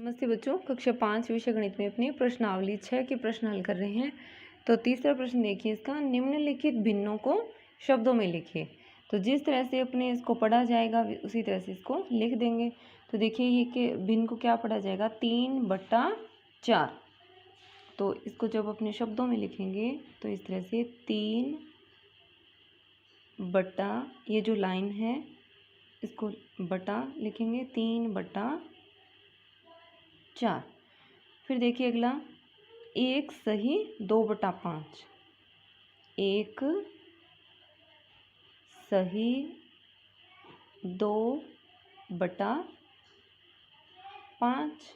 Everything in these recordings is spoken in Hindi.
नमस्ते बच्चों, कक्षा 5 विषय गणित में अपनी प्रश्नावली 6 के प्रश्न हल कर रहे हैं। तो तीसरा प्रश्न देखिए, इसका निम्नलिखित भिन्नों को शब्दों में लिखिए। तो जिस तरह से अपने इसको पढ़ा जाएगा उसी तरह से इसको लिख देंगे। तो देखिए ये कि भिन्न को क्या पढ़ा जाएगा, 3/4। तो इसको जब अपने शब्दों में लिखेंगे तो इस तरह से 3 बटा, ये जो लाइन है इसको बटा लिखेंगे, 3/4। फिर देखिए अगला, 1 सही 2/5। 1 सही 2/5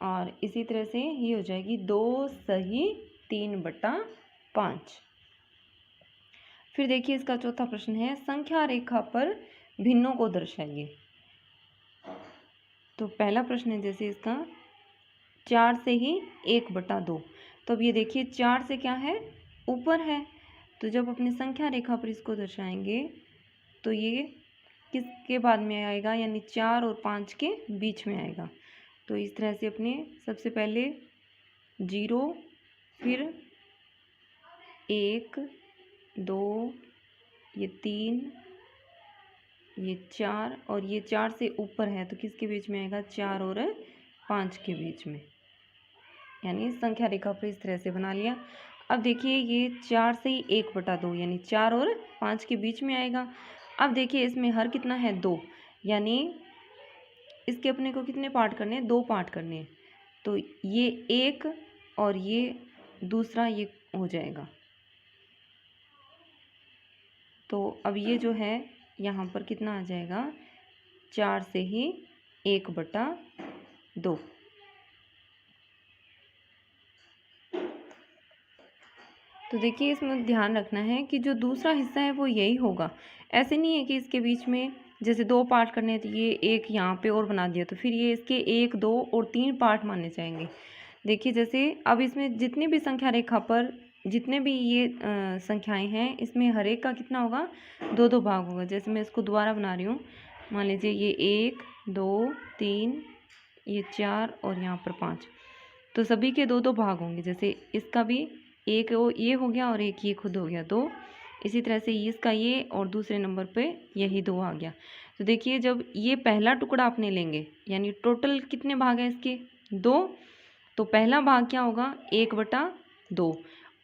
और इसी तरह से ये हो जाएगी 2 सही 3/5। फिर देखिए इसका चौथा प्रश्न है, संख्या रेखा पर भिन्नों को दर्शाइए। तो पहला प्रश्न है जैसे इसका 4 से ही 1/2। तो अब ये देखिए 4 से क्या है, ऊपर है। तो जब अपनी संख्या रेखा पर इसको दर्शाएंगे तो ये किसके बाद में आएगा, यानी 4 और 5 के बीच में आएगा। तो इस तरह से अपने सबसे पहले 0, फिर 1 2, ये 3, ये 4 और ये 4 से ऊपर है तो किसके बीच में आएगा, 4 और 5 के बीच में, यानी संख्या रेखा पर इस तरह से बना लिया। अब देखिए ये 4 से ही 1/2 यानी 4 और 5 के बीच में आएगा। अब देखिए इसमें हर कितना है, 2, यानी इसके अपने को कितने पार्ट करने हैं, 2 पार्ट करने हैं। तो ये 1 और ये दूसरा ये हो जाएगा। तो अब ये जो है यहाँ पर कितना आ जाएगा, 4 से ही 1/2। तो देखिए इसमें ध्यान रखना है कि जो दूसरा हिस्सा है वो यही होगा। ऐसे नहीं है कि इसके बीच में जैसे 2 पार्ट करने हैं तो ये एक यहाँ पे और बना दिया तो फिर ये इसके 1 2 और 3 पार्ट माने जाएंगे। देखिए जैसे अब इसमें जितनी भी संख्या रेखा पर जितने भी ये संख्याएं हैं, इसमें हर एक का कितना होगा, 2 भाग होगा। जैसे मैं इसको दोबारा बना रही हूँ, मान लीजिए ये 1 2 3, ये 4 और यहाँ पर 5। तो सभी के 2 भाग होंगे। जैसे इसका भी एक ये हो गया और एक ये खुद हो गया 2। इसी तरह से इसका ये और दूसरे नंबर पे यही 2 आ गया। तो देखिए जब ये पहला टुकड़ा आपने लेंगे, यानी टोटल कितने भाग हैं इसके, 2। तो पहला भाग क्या होगा, 1/2।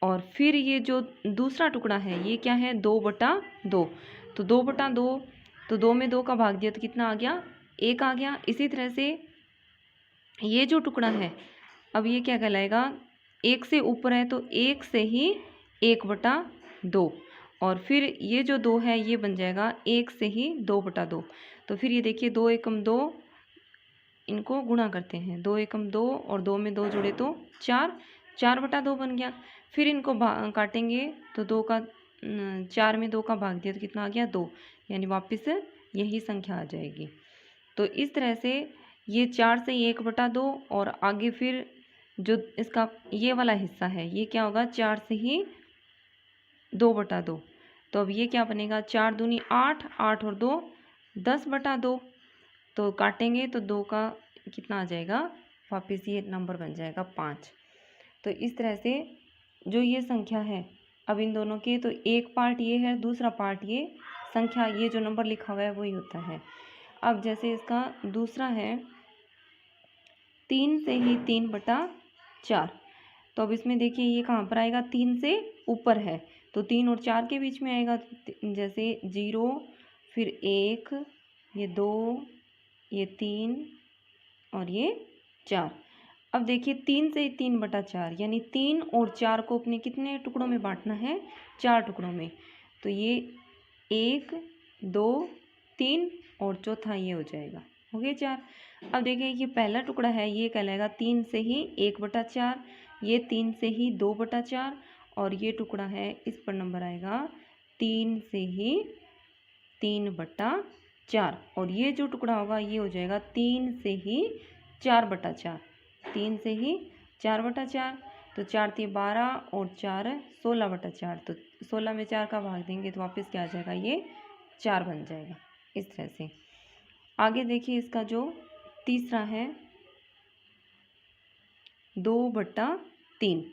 और फिर ये जो दूसरा टुकड़ा है ये क्या है, 2/2। तो 2/2, तो 2 में 2 का भाग दिया तो कितना आ गया, 1 आ गया। इसी तरह से ये जो टुकड़ा है अब ये क्या कहलाएगा, 1 से ऊपर है तो 1 से ही 1/2 और फिर ये जो 2 है ये बन जाएगा 1 से ही 2/2। तो फिर ये देखिए 2 एकम 2, इनको गुणा करते हैं, 2 एकम 2 और 2 में 2 जुड़े तो 4, 4/2 बन गया। फिर इनको काटेंगे तो 2 का 4 में 2 का भाग दिया तो कितना आ गया, 2, यानी वापस यही संख्या आ जाएगी। तो इस तरह से ये 4 से 1/2 और आगे फिर जो इसका ये वाला हिस्सा है ये क्या होगा, 4 से ही 2/2। तो अब ये क्या बनेगा, 4 दूनी 8, 8 और 2 10/2। तो काटेंगे तो 2 का कितना आ जाएगा, वापस ये नंबर बन जाएगा 5। तो इस तरह से जो ये संख्या है अब इन दोनों के, तो एक पार्ट ये है, दूसरा पार्ट ये संख्या, ये जो नंबर लिखा हुआ है वही होता है। अब जैसे इसका दूसरा है 3 से ही 3/4। तो अब इसमें देखिए ये कहाँ पर आएगा, 3 से ऊपर है तो 3 और 4 के बीच में आएगा। जैसे 0, फिर 1, ये 2, ये 3 और ये 4। अब देखिए 3 से 3/4 यानी 3 और 4 को अपने कितने टुकड़ों में बांटना है, 4 टुकड़ों में। तो ये 1 2 3 और चौथा ये हो जाएगा, हो गए 4। अब देखिए ये पहला टुकड़ा है ये कहलाएगा 3 से ही 1/4, ये 3 से ही 2/4 और ये टुकड़ा है इस पर नंबर आएगा 3 से ही 3/4 और ये जो टुकड़ा होगा ये हो जाएगा 3 से ही 4/4, 3 से ही 4/4। तो 4 × 12 और 4 16/4। तो 16 में 4 का भाग देंगे तो वापस क्या आ जाएगा, ये 4 बन जाएगा। इस तरह से आगे देखिए इसका जो तीसरा है 2/3।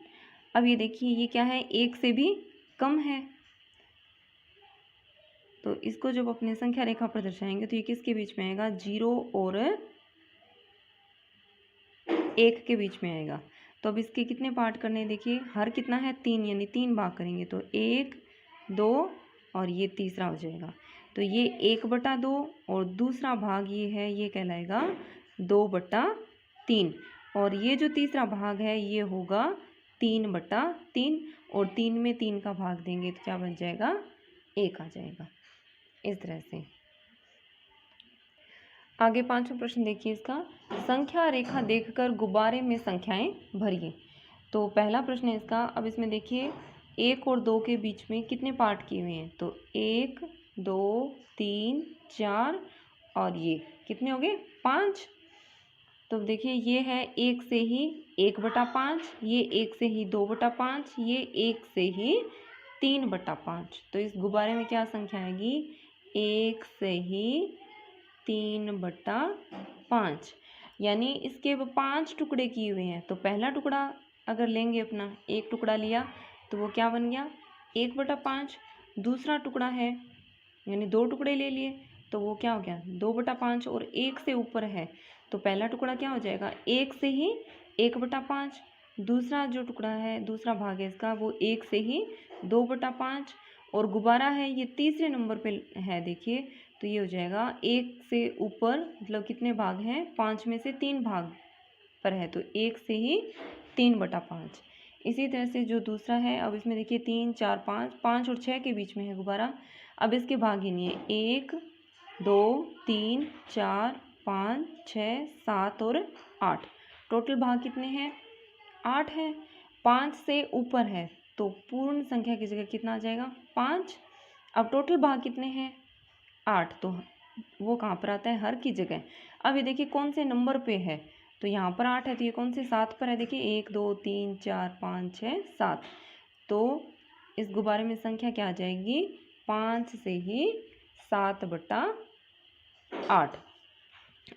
अब ये देखिए ये क्या है, 1 से भी कम है, तो इसको जब अपने संख्या रेखा पर दर्शाएंगे तो ये किसके बीच में आएगा, 0 और 1 के बीच में आएगा। तो अब इसके कितने पार्ट करने हैं, देखिए हर कितना है 3, यानी 3 भाग करेंगे तो 1, 2 और ये तीसरा हो जाएगा। तो ये 1/2 और दूसरा भाग ये है, ये कहलाएगा 2/3 और ये जो तीसरा भाग है ये होगा 3/3 और 3 में 3 का भाग देंगे तो क्या बन जाएगा, 1 आ जाएगा। इस तरह से आगे 5वां प्रश्न देखिए इसका, संख्या रेखा देखकर गुब्बारे में संख्याएं भरिए। तो पहला प्रश्न है इसका। अब इसमें देखिए 1 और 2 के बीच में कितने पार्ट किए हुए हैं, तो 1, 2, 3, 4 और ये कितने हो गए, 5। तो देखिए ये है 1 से ही 1/5, ये 1 से ही 2/5, ये 1 से ही 3/5। तो इस गुब्बारे में क्या संख्या आएगी, 1 से ही 3/5, यानी इसके 5 टुकड़े किए हुए हैं। तो पहला टुकड़ा अगर लेंगे अपना, एक टुकड़ा लिया तो वो क्या बन गया, 1/5। दूसरा टुकड़ा है यानी 2 टुकड़े ले लिए तो वो क्या हो गया, 2/5 और 1 से ऊपर है तो पहला टुकड़ा क्या हो जाएगा, 1 से ही 1/5। दूसरा जो टुकड़ा है, दूसरा भाग है इसका, वो 1 से ही 2/5 और गुब्बारा है ये तीसरे नंबर पे है देखिए, तो ये हो जाएगा 1 से ऊपर, मतलब कितने भाग हैं, 5 में से 3 भाग पर है तो 1 से ही 3/5। इसी तरह से जो दूसरा है, अब इसमें देखिए 3, 4, 5 और 6 के बीच में है गुब्बारा। अब इसके भाग गिनिए, 1, 2, 3, 4, 5, 6, 7 और 8। टोटल भाग कितने हैं, 8 है। 5 से ऊपर है तो पूर्ण संख्या की जगह कितना आ जाएगा, 5। अब टोटल भाग कितने हैं, 8, तो वो कहाँ पर आता है, हर की जगह। अब ये देखिए कौन से नंबर पे है, तो यहाँ पर 8 है तो ये कौन से, 7 पर है। देखिए 1, 2, 3, 4, 5, 6, 7। तो इस गुब्बारे में संख्या क्या आ जाएगी, 5 से ही 7/8।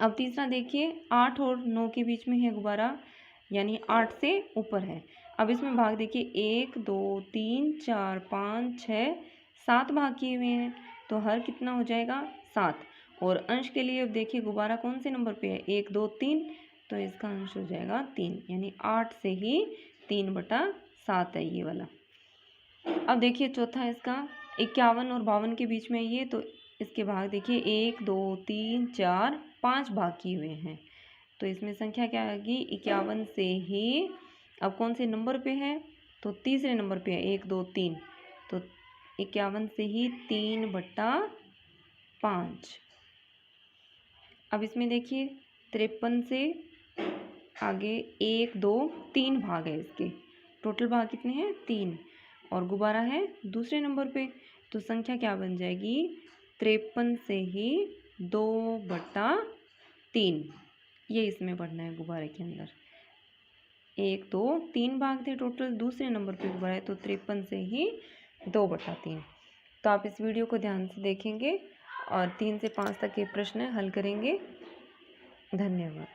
अब तीसरा देखिए 8 और 9 के बीच में है गुब्बारा, यानी 8 से ऊपर है। अब इसमें भाग देखिए 1, 2, 3, 4, 5, 6, 7 भाग किए हुए हैं तो हर कितना हो जाएगा, 7। और अंश के लिए अब देखिए गुब्बारा कौन से नंबर पे है, 1, 2, 3, तो इसका अंश हो जाएगा 3, यानी 8 से ही 3/7 है ये वाला। अब देखिए चौथा है इसका, 51 और 52 के बीच में ये, तो इसके भाग देखिए 1, 2, 3, 4, 5 भाग किए हुए हैं तो इसमें संख्या क्या आएगी, 51 से ही, अब कौन से नंबर पे है, तो तीसरे नंबर पे है, 1, 2, 3, तो 51 से ही 3/5। अब इसमें देखिए 53 से आगे 1, 2, 3 भाग है इसके, टोटल भाग कितने हैं, 3 और गुब्बारा है दूसरे नंबर पे तो संख्या क्या बन जाएगी, 53 से ही 2/3। ये इसमें पढ़ना है गुब्बारे के अंदर। 1, 2, 3 भाग थे टोटल, दूसरे नंबर पे गुब्बारा है तो 53 से ही 2/3। तो आप इस वीडियो को ध्यान से देखेंगे और 3 से 5 तक के प्रश्न हल करेंगे। धन्यवाद।